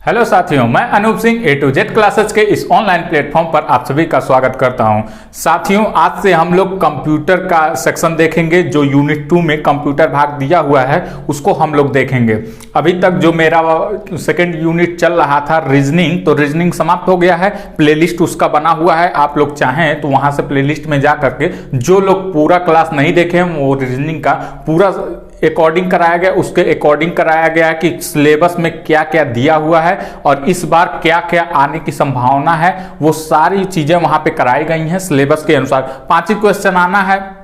Hello साथियों, मैं अनूप सिंह ए to Z classes के इस ऑनलाइन प्लेटफॉर्म पर आप सभी का स्वागत करता हूं। साथियों, आज से हम लोग कंप्यूटर का सेक्शन देखेंगे। जो यूनिट 2 में कंप्यूटर भाग दिया हुआ है उसको हम लोग देखेंगे। अभी तक जो मेरा सेकंड यूनिट चल रहा था रीजनिंग, तो रीजनिंग समाप्त हो गया है। प्लेलिस्ट उसका बना हुआ है, आप लोग चाहें तो वहां से प्लेलिस्ट में जा करके जो लोग पूरा क्लास नहीं देखे वो रीजनिंग का पूरा अकॉर्डिंग कराया गया, उसके अकॉर्डिंग कराया गया कि सिलेबस में क्या क्या दिया हुआ है और इस बार क्या क्या आने की संभावना है, वो सारी चीजें वहां पे कराई गई हैं सिलेबस के अनुसार। 5 ही क्वेश्चन आना है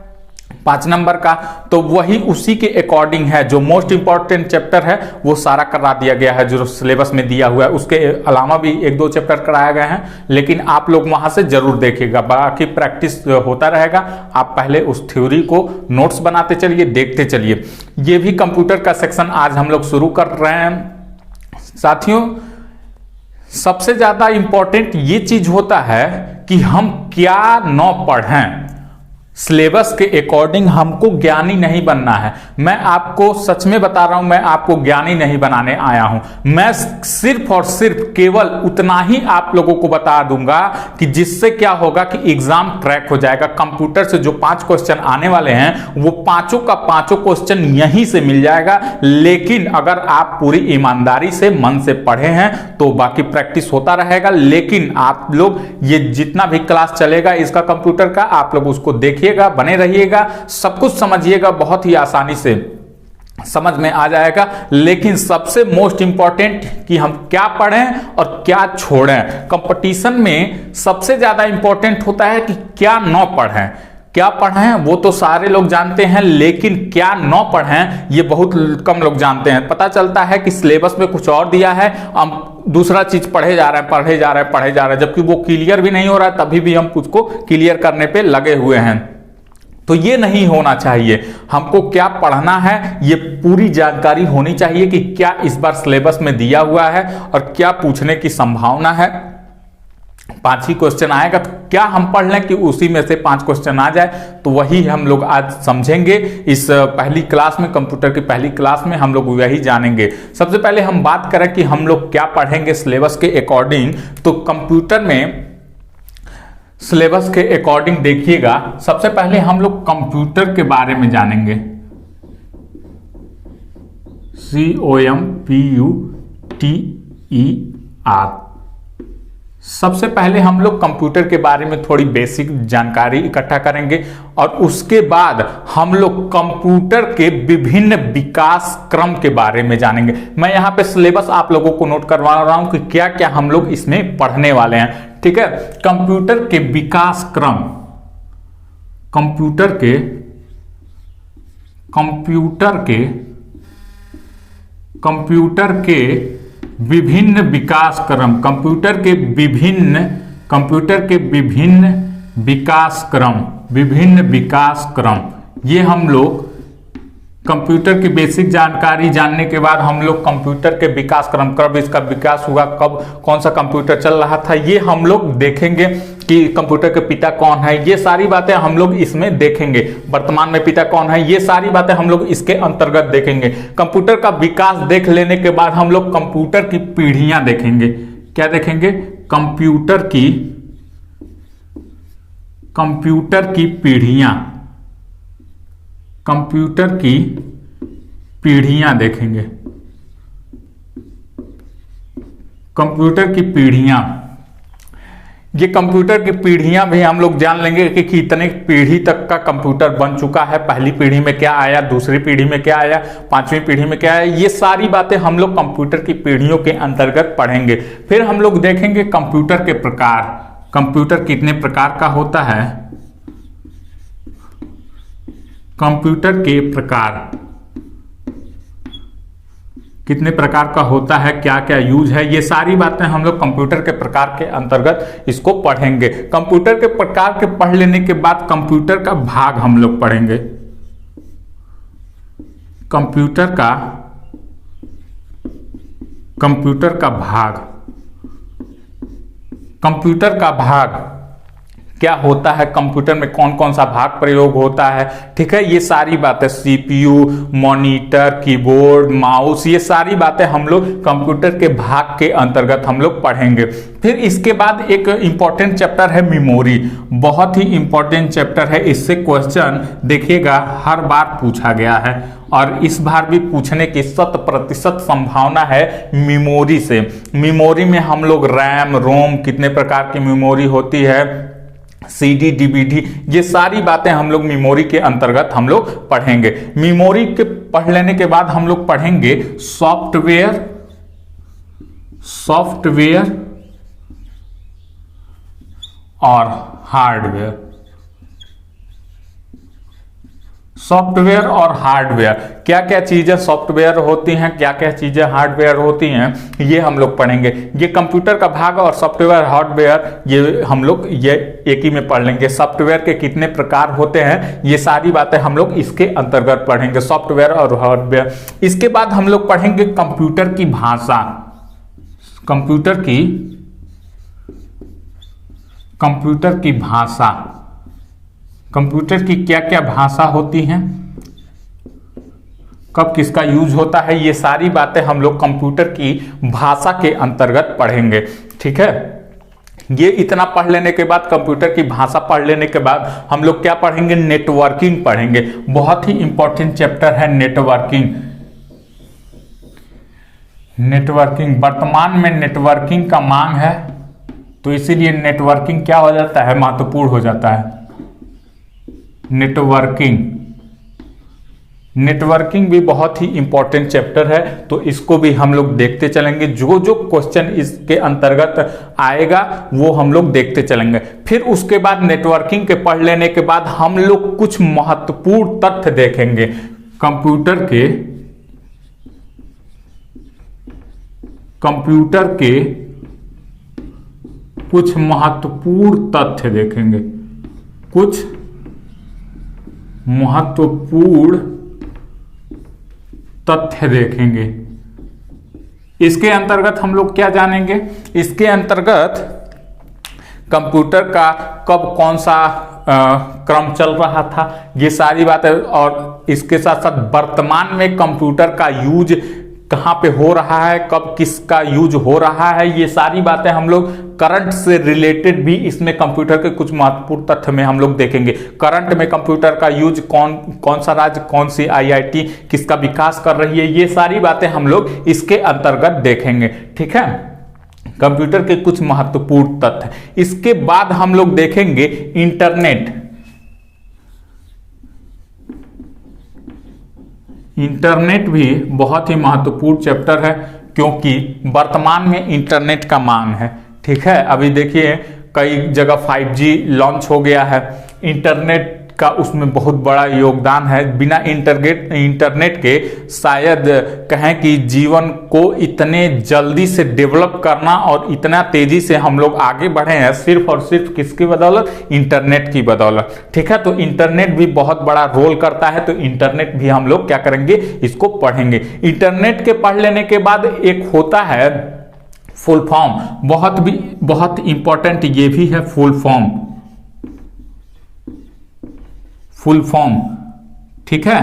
5 नंबर का, तो वही उसी के अकॉर्डिंग है। जो मोस्ट इंपॉर्टेंट चैप्टर है वो सारा करा दिया गया है जो सिलेबस में दिया हुआ है। उसके अलावा भी 1-2 चैप्टर कराए गए हैं, लेकिन आप लोग वहां से जरूर देखिएगा, बाकी प्रैक्टिस होता रहेगा। आप पहले उस थ्योरी को नोट्स बनाते चलिए, देखते चलिए। ये भी कंप्यूटर का सेक्शन आज हम लोग शुरू कर रहे हैं। साथियों, सबसे ज्यादा इंपॉर्टेंट ये चीज होता है कि हम क्या न पढ़ें। सिलेबस के अकॉर्डिंग हमको ज्ञानी नहीं बनना है। मैं आपको सच में बता रहा हूं, मैं आपको ज्ञानी नहीं बनाने आया हूं। मैं सिर्फ और सिर्फ केवल उतना ही आप लोगों को बता दूंगा कि जिससे क्या होगा कि एग्जाम क्रैक हो जाएगा। कंप्यूटर से जो 5 क्वेश्चन आने वाले हैं वो पांचों का पांचों क्वेश्चन यहीं से मिल जाएगा। लेकिन अगर आप पूरी ईमानदारी से मन से पढ़े हैं तो बाकी प्रैक्टिस होता रहेगा। लेकिन आप लोग ये जितना भी क्लास चलेगा इसका कंप्यूटर का, आप लोग उसको देखिए, बने रहिएगा, सब कुछ समझिएगा, बहुत ही आसानी से समझ में आ जाएगा। लेकिन सबसे मोस्ट इंपॉर्टेंट कि हम क्या पढ़ें और क्या छोड़ें। कंपटीशन में सबसे ज्यादा इंपॉर्टेंट होता है कि क्या न पढ़ें। क्या पढ़ें वो तो सारे लोग जानते हैं, लेकिन क्या न पढ़ें ये बहुत कम लोग जानते हैं। पता चलता है कि सिलेबस में कुछ और दिया है, हम दूसरा चीज पढ़े जा रहे हैं, जबकि वो क्लियर भी नहीं हो रहा है, तभी भी हम उसको क्लियर करने पे लगे हुए हैं। तो ये नहीं होना चाहिए। हमको क्या पढ़ना है ये पूरी जानकारी होनी चाहिए कि क्या इस बार सिलेबस में दिया हुआ है और क्या पूछने की संभावना है। 5 ही क्वेश्चन आएगा तो क्या हम पढ़ लें कि उसी में से 5 क्वेश्चन आ जाए, तो वही हम लोग आज समझेंगे। इस पहली क्लास में, कंप्यूटर की पहली क्लास में हम लोग वही जानेंगे। सबसे पहले हम बात करें कि हम लोग क्या पढ़ेंगे सिलेबस के अकॉर्डिंग। तो कंप्यूटर में सिलेबस के अकॉर्डिंग देखिएगा, सबसे पहले हम लोग कंप्यूटर के बारे में जानेंगे। COMPUTER। सबसे पहले हम लोग कंप्यूटर के बारे में थोड़ी बेसिक जानकारी इकट्ठा करेंगे और उसके बाद हम लोग कंप्यूटर के विभिन्न विकास क्रम के बारे में जानेंगे। मैं यहां पे सिलेबस आप लोगों को नोट करवा रहा हूं कि क्या क्या हम लोग इसमें पढ़ने वाले हैं। ठीक है, कंप्यूटर के विकास क्रम, कंप्यूटर के विभिन्न विकास क्रम, कंप्यूटर के विभिन्न विकास क्रम, ये हम लोग कंप्यूटर की बेसिक जानकारी जानने के बाद हम लोग कंप्यूटर के विकास क्रम, कब इसका विकास हुआ, कब कौन सा कंप्यूटर चल रहा था, ये हम लोग देखेंगे कि कंप्यूटर के पिता कौन है। ये सारी बातें हम लोग इसमें देखेंगे। वर्तमान में पिता कौन है, ये सारी बातें हम लोग इसके अंतर्गत देखेंगे। कंप्यूटर का विकास देख लेने के बाद हम लोग कंप्यूटर की पीढ़ियां देखेंगे। क्या देखेंगे? कंप्यूटर की पीढ़ियां देखेंगे। कंप्यूटर की पीढ़ियां, ये कंप्यूटर की पीढ़ियां भी हम लोग जान लेंगे कि कितने पीढ़ी तक का कंप्यूटर बन चुका है। पहली पीढ़ी में क्या आया, दूसरी पीढ़ी में क्या आया, 5वीं पीढ़ी में क्या आया, ये सारी बातें हम लोग कंप्यूटर की पीढ़ियों के अंतर्गत पढ़ेंगे। फिर हम लोग देखेंगे कंप्यूटर के प्रकार, कंप्यूटर कितने प्रकार का होता है, कंप्यूटर के प्रकार कितने प्रकार का होता है, क्या क्या यूज है, ये सारी बातें हम लोग कंप्यूटर के प्रकार के अंतर्गत इसको पढ़ेंगे। कंप्यूटर के प्रकार के पढ़ लेने के बाद कंप्यूटर का भाग हम लोग पढ़ेंगे। कंप्यूटर का भाग क्या होता है, कंप्यूटर में कौन कौन सा भाग प्रयोग होता है, ठीक है, ये सारी बातें, सीपीयू, मॉनिटर, कीबोर्ड, माउस, ये सारी बातें हम लोग कंप्यूटर के भाग के अंतर्गत हम लोग पढ़ेंगे। फिर इसके बाद एक इंपॉर्टेंट चैप्टर है मेमोरी, बहुत ही इंपॉर्टेंट चैप्टर है, इससे क्वेश्चन देखिएगा हर बार पूछा गया है और इस बार भी पूछने की 100% संभावना है मेमोरी से। मेमोरी में हम लोग रैम, रोम, कितने प्रकार की मेमोरी होती है, सीडी, डीवीडी, ये सारी बातें हम लोग मेमोरी के अंतर्गत हम लोग पढ़ेंगे। मेमोरी के पढ़ लेने के बाद हम लोग पढ़ेंगे सॉफ्टवेयर और हार्डवेयर। सॉफ्टवेयर और हार्डवेयर, क्या क्या चीजें सॉफ्टवेयर होती हैं, क्या क्या चीजें हार्डवेयर होती हैं, ये हम लोग पढ़ेंगे। ये कंप्यूटर का भाग और सॉफ्टवेयर, हार्डवेयर, ये हम लोग ये एक ही में पढ़ लेंगे। सॉफ्टवेयर के कितने प्रकार होते हैं, ये सारी बातें हम लोग इसके अंतर्गत पढ़ेंगे, सॉफ्टवेयर और हार्डवेयर। इसके बाद हम लोग पढ़ेंगे कंप्यूटर की भाषा, कंप्यूटर की भाषा, कंप्यूटर की क्या क्या भाषा होती हैं, कब किसका यूज होता है, ये सारी बातें हम लोग कंप्यूटर की भाषा के अंतर्गत पढ़ेंगे, ठीक है। ये इतना पढ़ लेने के बाद, कंप्यूटर की भाषा पढ़ लेने के बाद हम लोग क्या पढ़ेंगे, नेटवर्किंग पढ़ेंगे। बहुत ही इंपॉर्टेंट चैप्टर है नेटवर्किंग। नेटवर्किंग, वर्तमान में नेटवर्किंग का मांग है, तो इसीलिए नेटवर्किंग क्या हो जाता है, महत्वपूर्ण हो जाता है। नेटवर्किंग भी बहुत ही इंपॉर्टेंट चैप्टर है, तो इसको भी हम लोग देखते चलेंगे। जो जो क्वेश्चन इसके अंतर्गत आएगा वो हम लोग देखते चलेंगे। फिर उसके बाद नेटवर्किंग के पढ़ लेने के बाद हम लोग कुछ महत्वपूर्ण तथ्य देखेंगे, कंप्यूटर के कुछ महत्वपूर्ण तथ्य देखेंगे, कुछ महत्वपूर्ण तथ्य देखेंगे। इसके अंतर्गत हम लोग क्या जानेंगे, इसके अंतर्गत कंप्यूटर का कब कौन सा क्रम चल रहा था, ये सारी बातें, और इसके साथ साथ वर्तमान में कंप्यूटर का यूज कहाँ पे हो रहा है, कब किसका यूज हो रहा है, ये सारी बातें हम लोग करंट से रिलेटेड भी इसमें कंप्यूटर के कुछ महत्वपूर्ण तथ्य में हम लोग देखेंगे। करंट में कंप्यूटर का यूज कौन सा राज्य, कौन सी आईआईटी किसका विकास कर रही है, ये सारी बातें हम लोग इसके अंतर्गत देखेंगे, ठीक है। कंप्यूटर के कुछ महत्वपूर्ण तथ्य। इसके बाद हम लोग देखेंगे इंटरनेट भी बहुत ही महत्वपूर्ण चैप्टर है, क्योंकि वर्तमान में इंटरनेट का मांग है, ठीक है। अभी देखिए कई जगह 5G लॉन्च हो गया है, इंटरनेट का उसमें बहुत बड़ा योगदान है। बिना इंटरनेट के शायद कहें कि जीवन को इतने जल्दी से डेवलप करना और इतना तेजी से हम लोग आगे बढ़े हैं, सिर्फ और सिर्फ किसकी बदौलत, इंटरनेट की बदौलत, ठीक है। तो इंटरनेट भी बहुत बड़ा रोल करता है, तो इंटरनेट भी हम लोग क्या करेंगे, इसको पढ़ेंगे। इंटरनेट के पढ़ लेने के बाद एक होता है फुल फॉर्म, बहुत इंपॉर्टेंट ये भी है फुल फॉर्म, ठीक है।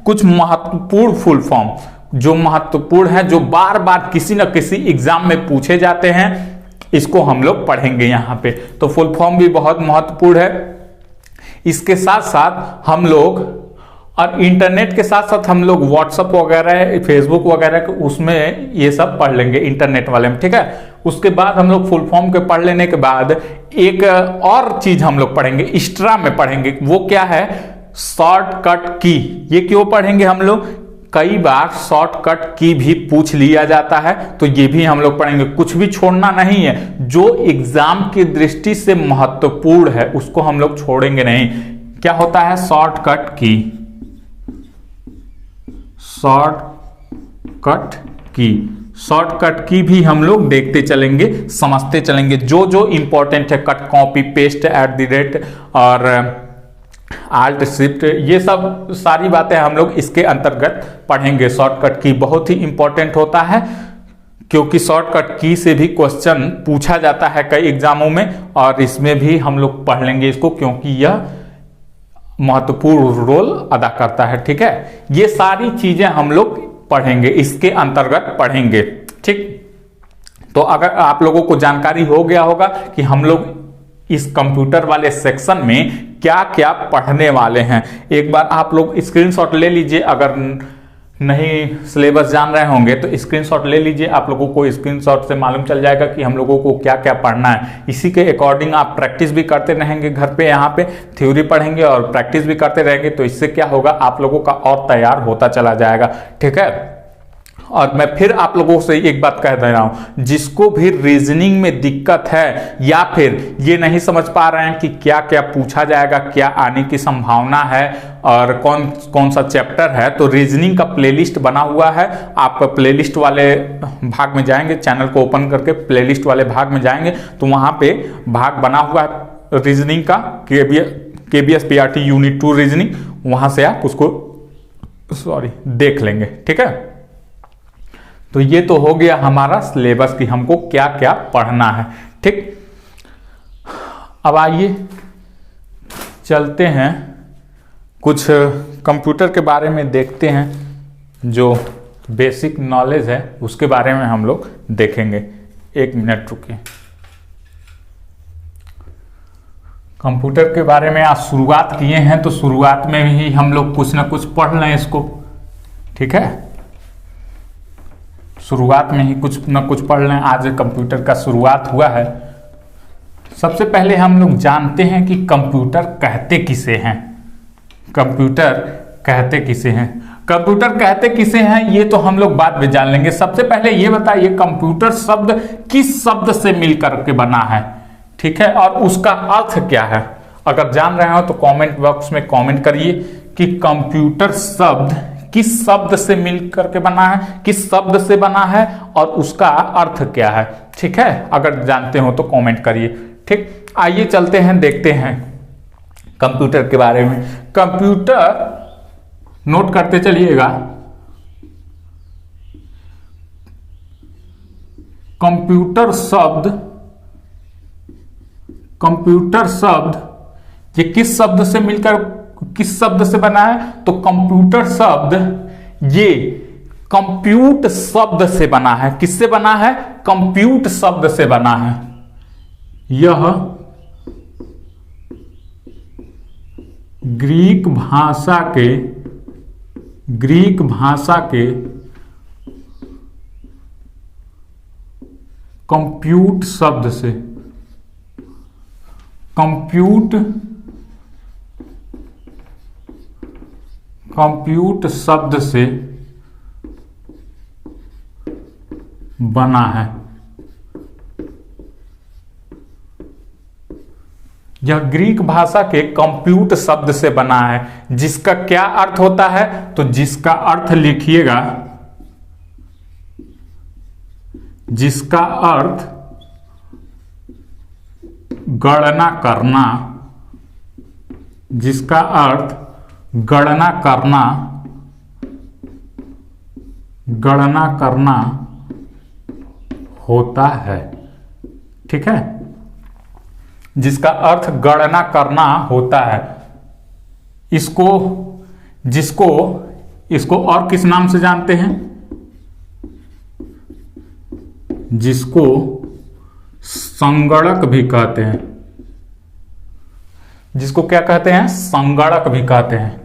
कुछ महत्वपूर्ण फुल फॉर्म जो महत्वपूर्ण है, जो बार बार किसी न किसी एग्जाम में पूछे जाते हैं, इसको हम लोग पढ़ेंगे यहाँ पे। तो फुल फॉर्म भी बहुत महत्वपूर्ण है। इसके साथ साथ हम लोग, और इंटरनेट के साथ साथ हम लोग व्हाट्सएप वगैरह, फेसबुक वगैरह उसमें ये सब पढ़ लेंगे इंटरनेट वाले में, ठीक है। उसके बाद हम लोग फुल फॉर्म के पढ़ लेने के बाद एक और चीज हम लोग पढ़ेंगे, एक्स्ट्रा में पढ़ेंगे, वो क्या है, शॉर्टकट की। ये क्यों पढ़ेंगे हम लोग, कई बार शॉर्टकट की भी पूछ लिया जाता है, तो ये भी हम लोग पढ़ेंगे। कुछ भी छोड़ना नहीं है, जो एग्जाम की दृष्टि से महत्वपूर्ण है उसको हम लोग छोड़ेंगे नहीं। क्या होता है शॉर्टकट की, शॉर्टकट की भी हम लोग देखते चलेंगे, समझते चलेंगे। जो जो इंपॉर्टेंट है, कट, कॉपी, पेस्ट, @ और आल्ट, शिफ्ट, ये सब सारी बातें हम लोग इसके अंतर्गत पढ़ेंगे। शॉर्टकट की बहुत ही इंपॉर्टेंट होता है, क्योंकि शॉर्टकट की से भी क्वेश्चन पूछा जाता है कई एग्जामों में, और इसमें भी हम लोग पढ़ लेंगे इसको, क्योंकि यह महत्वपूर्ण रोल अदा करता है। ठीक है, ये सारी चीजें हम लोग पढ़ेंगे, इसके अंतर्गत पढ़ेंगे। ठीक, तो अगर आप लोगों को जानकारी हो गया होगा कि हम लोग इस कंप्यूटर वाले सेक्शन में क्या क्या पढ़ने वाले हैं, एक बार आप लोग स्क्रीनशॉट ले लीजिए। अगर नहीं सिलेबस जान रहे होंगे तो स्क्रीनशॉट ले लीजिए, आप लोगों को स्क्रीनशॉट से मालूम चल जाएगा कि हम लोगों को क्या क्या पढ़ना है। इसी के अकॉर्डिंग आप प्रैक्टिस भी करते रहेंगे घर पे, यहाँ पे थ्योरी पढ़ेंगे और प्रैक्टिस भी करते रहेंगे, तो इससे क्या होगा, आप लोगों का और तैयार होता चला जाएगा। ठीक है, और मैं फिर आप लोगों से एक बात कह दे रहा हूं, जिसको भी रीजनिंग में दिक्कत है या फिर ये नहीं समझ पा रहे हैं कि क्या क्या पूछा जाएगा, क्या आने की संभावना है और कौन कौन सा चैप्टर है, तो रीजनिंग का प्लेलिस्ट बना हुआ है। आप प्लेलिस्ट वाले भाग में जाएंगे, चैनल को ओपन करके प्लेलिस्ट वाले भाग में जाएंगे तो वहां पे भाग बना हुआ है रीजनिंग का, KBS PRT यूनिट 2 रीजनिंग, वहां से आप उसको देख लेंगे। ठीक है, तो ये तो हो गया हमारा सिलेबस कि हमको क्या क्या पढ़ना है। ठीक, अब आइए चलते हैं कुछ कंप्यूटर के बारे में देखते हैं, जो बेसिक नॉलेज है उसके बारे में हम लोग देखेंगे। एक मिनट रुकिए। कंप्यूटर के बारे में आज शुरुआत किए हैं तो शुरुआत में ही हम लोग कुछ ना कुछ पढ़ लें इसको। ठीक है, शुरुआत में ही कुछ न कुछ पढ़ लें, आज कंप्यूटर का शुरुआत हुआ है। सबसे पहले हम लोग जानते हैं कि कंप्यूटर कहते किसे हैं। कंप्यूटर कहते किसे हैं, कंप्यूटर कहते किसे हैं ये तो हम लोग बाद में जान लेंगे। सबसे पहले ये बताइए कंप्यूटर शब्द किस शब्द से मिलकर के बना है। ठीक है, और उसका अर्थ क्या है। अगर जान रहे हो तो कमेंट बॉक्स में कमेंट करिए कि कंप्यूटर शब्द किस शब्द से मिलकर के बना है, किस शब्द से बना है और उसका अर्थ क्या है। ठीक है, अगर जानते हो तो कमेंट करिए। ठीक, आइए चलते हैं, देखते हैं कंप्यूटर के बारे में। कंप्यूटर नोट करते चलिएगा, कंप्यूटर शब्द ये किस शब्द से मिलकर किस शब्द से बना है, तो कंप्यूटर शब्द ये कंप्यूट शब्द से बना है। किससे बना है, कंप्यूट शब्द से बना है। यह ग्रीक भाषा के कंप्यूट शब्द से कंप्यूट शब्द से बना है। यह ग्रीक भाषा के कंप्यूट शब्द से बना है, जिसका क्या अर्थ होता है, तो जिसका अर्थ लिखिएगा, जिसका अर्थ गणना करना, जिसका अर्थ गणना करना होता है। ठीक है, जिसका अर्थ गणना करना होता है। इसको और किस नाम से जानते हैं, जिसको संगणक भी कहते हैं। जिसको क्या कहते हैं, संगणक भी कहते हैं।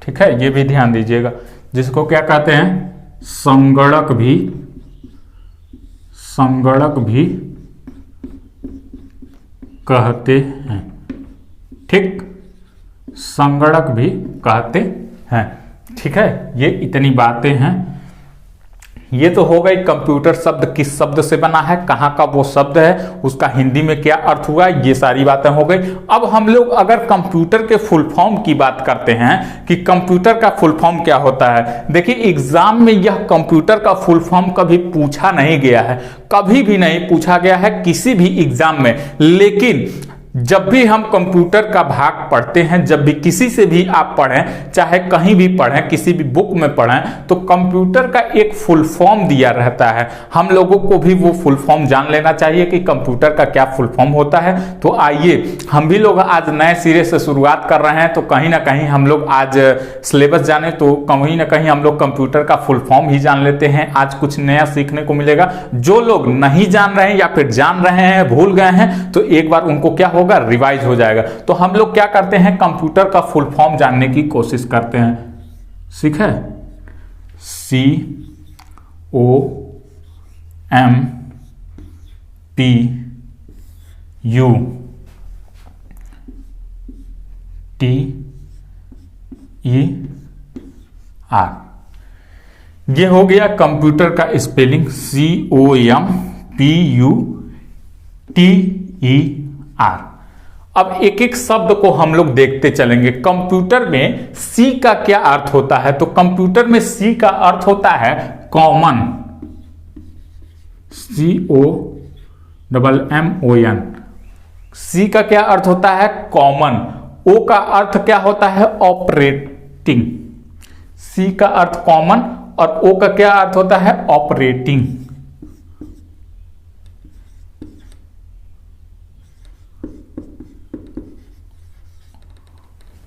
ठीक है, ये भी ध्यान दीजिएगा, जिसको क्या कहते हैं, संगणक भी कहते हैं। ठीक, संगणक भी कहते हैं। ठीक है, ये इतनी बातें हैं। ये तो हो गई कंप्यूटर शब्द किस शब्द से बना है, कहाँ का वो शब्द है, उसका हिंदी में क्या अर्थ हुआ, ये सारी बातें हो गई। अब हम लोग अगर कंप्यूटर के फुल फॉर्म की बात करते हैं कि कंप्यूटर का फुल फॉर्म क्या होता है। देखिए एग्जाम में यह कंप्यूटर का फुल फॉर्म कभी पूछा नहीं गया है, कभी भी नहीं पूछा गया है किसी भी एग्जाम में। लेकिन जब भी हम कंप्यूटर का भाग पढ़ते हैं, जब भी किसी से भी आप पढ़ें, चाहे कहीं भी पढ़ें, किसी भी बुक में पढ़ें, तो कंप्यूटर का एक फुल फॉर्म दिया रहता है। हम लोगों को भी वो फुल फॉर्म जान लेना चाहिए कि कंप्यूटर का क्या फुल फॉर्म होता है। तो आइए हम भी लोग आज नए सिरे से शुरुआत कर रहे हैं, तो कहीं ना कहीं हम लोग आज सिलेबस जाने तो कहीं ना कहीं हम लोग कंप्यूटर का फुल फॉर्म ही जान लेते हैं। आज कुछ नया सीखने को मिलेगा। जो लोग नहीं जान रहे हैं या फिर जान रहे हैं, भूल गए हैं, तो एक बार उनको क्या होगा, रिवाइज हो जाएगा। तो हम लोग क्या करते हैं, कंप्यूटर का फुल फॉर्म जानने की कोशिश करते हैं। ठीक है, COMPUTER, ये हो गया कंप्यूटर का स्पेलिंग COMPUTER। अब एक एक शब्द को हम लोग देखते चलेंगे। कंप्यूटर में सी का क्या अर्थ होता है, तो कंप्यूटर में सी का अर्थ होता है कॉमन, COMMON। सी का क्या अर्थ होता है, कॉमन। ओ का अर्थ क्या होता है, ऑपरेटिंग। सी का अर्थ कॉमन और ओ का क्या अर्थ होता है, operating.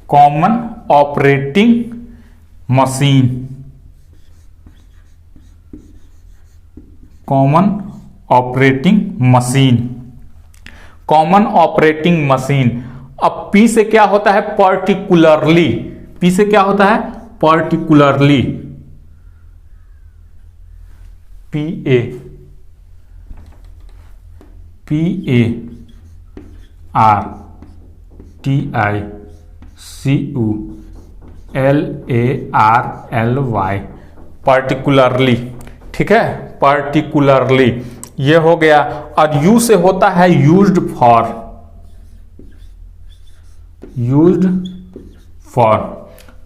Common operating machine, common operating machine, common operating machine. अब पी से क्या होता है, पर्टिकुलरली। पी से क्या होता है, पर्टिकुलरली, PARTICULARLY, पर्टिकुलरली। ठीक है, पर्टिकुलरली ये हो गया। और यू से होता है used for, used for.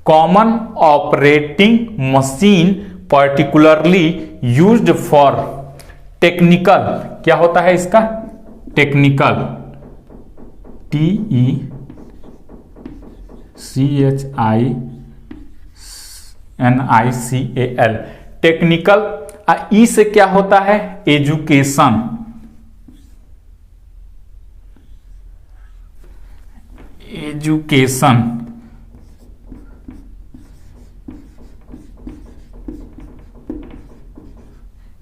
Common operating machine particularly used for technical. क्या होता है इसका, टेक्निकल, TECHINICAL, टेक्निकल। ई से क्या होता है, एजुकेशन, एजुकेशन।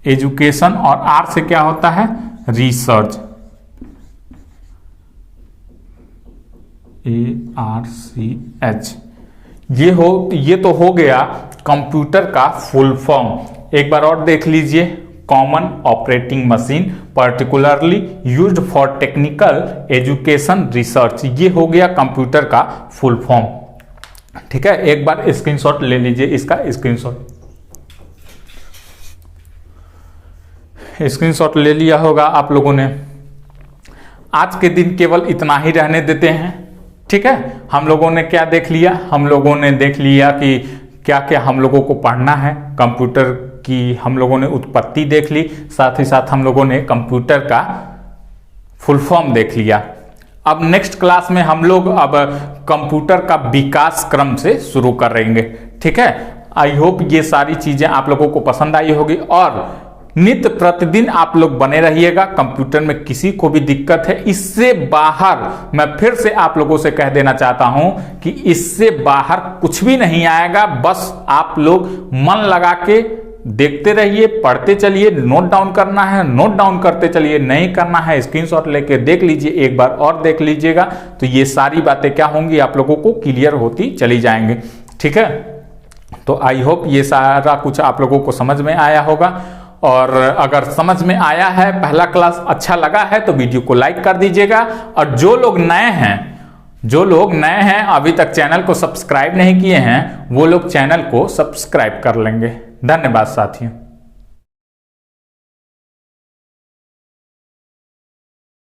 एजुकेशन। और आर से क्या होता है, रिसर्च, ARCH। ये तो हो गया कंप्यूटर का फुल फॉर्म। एक बार और देख लीजिए, common operating machine particularly used for technical, education, research. ये हो गया कंप्यूटर का फुल फॉर्म। ठीक है, एक बार स्क्रीनशॉट ले लीजिए, इसका स्क्रीनशॉट ले लिया होगा आप लोगों ने। आज के दिन केवल इतना ही रहने देते हैं। ठीक है, हम लोगों ने क्या देख लिया, हम लोगों ने देख लिया कि क्या क्या हम लोगों को पढ़ना है। कंप्यूटर की हम लोगों ने उत्पत्ति देख ली, साथ ही साथ हम लोगों ने कंप्यूटर का फुल फॉर्म देख लिया। अब नेक्स्ट क्लास में हम लोग अब कंप्यूटर का विकास क्रम से शुरू करेंगे। ठीक है, आई होप ये सारी चीजें आप लोगों को पसंद आई होगी और नित्य प्रतिदिन आप लोग बने रहिएगा। कंप्यूटर में किसी को भी दिक्कत है, इससे बाहर मैं फिर से आप लोगों से कह देना चाहता हूं कि इससे बाहर कुछ भी नहीं आएगा। बस आप लोग मन लगा के देखते रहिए, पढ़ते चलिए। नोट डाउन करना है, नोट डाउन करते चलिए, नहीं करना है स्क्रीनशॉट लेके देख लीजिए, एक बार और देख लीजिएगा, तो ये सारी बातें क्या होंगी, आप लोगों को क्लियर होती चली जाएंगी। ठीक है, तो आई होप ये सारा कुछ आप लोगों को समझ में आया होगा। और अगर समझ में आया है, पहला क्लास अच्छा लगा है, तो वीडियो को लाइक कर दीजिएगा। और जो लोग नए हैं अभी तक चैनल को सब्सक्राइब नहीं किए हैं, वो लोग चैनल को सब्सक्राइब कर लेंगे। धन्यवाद साथियों।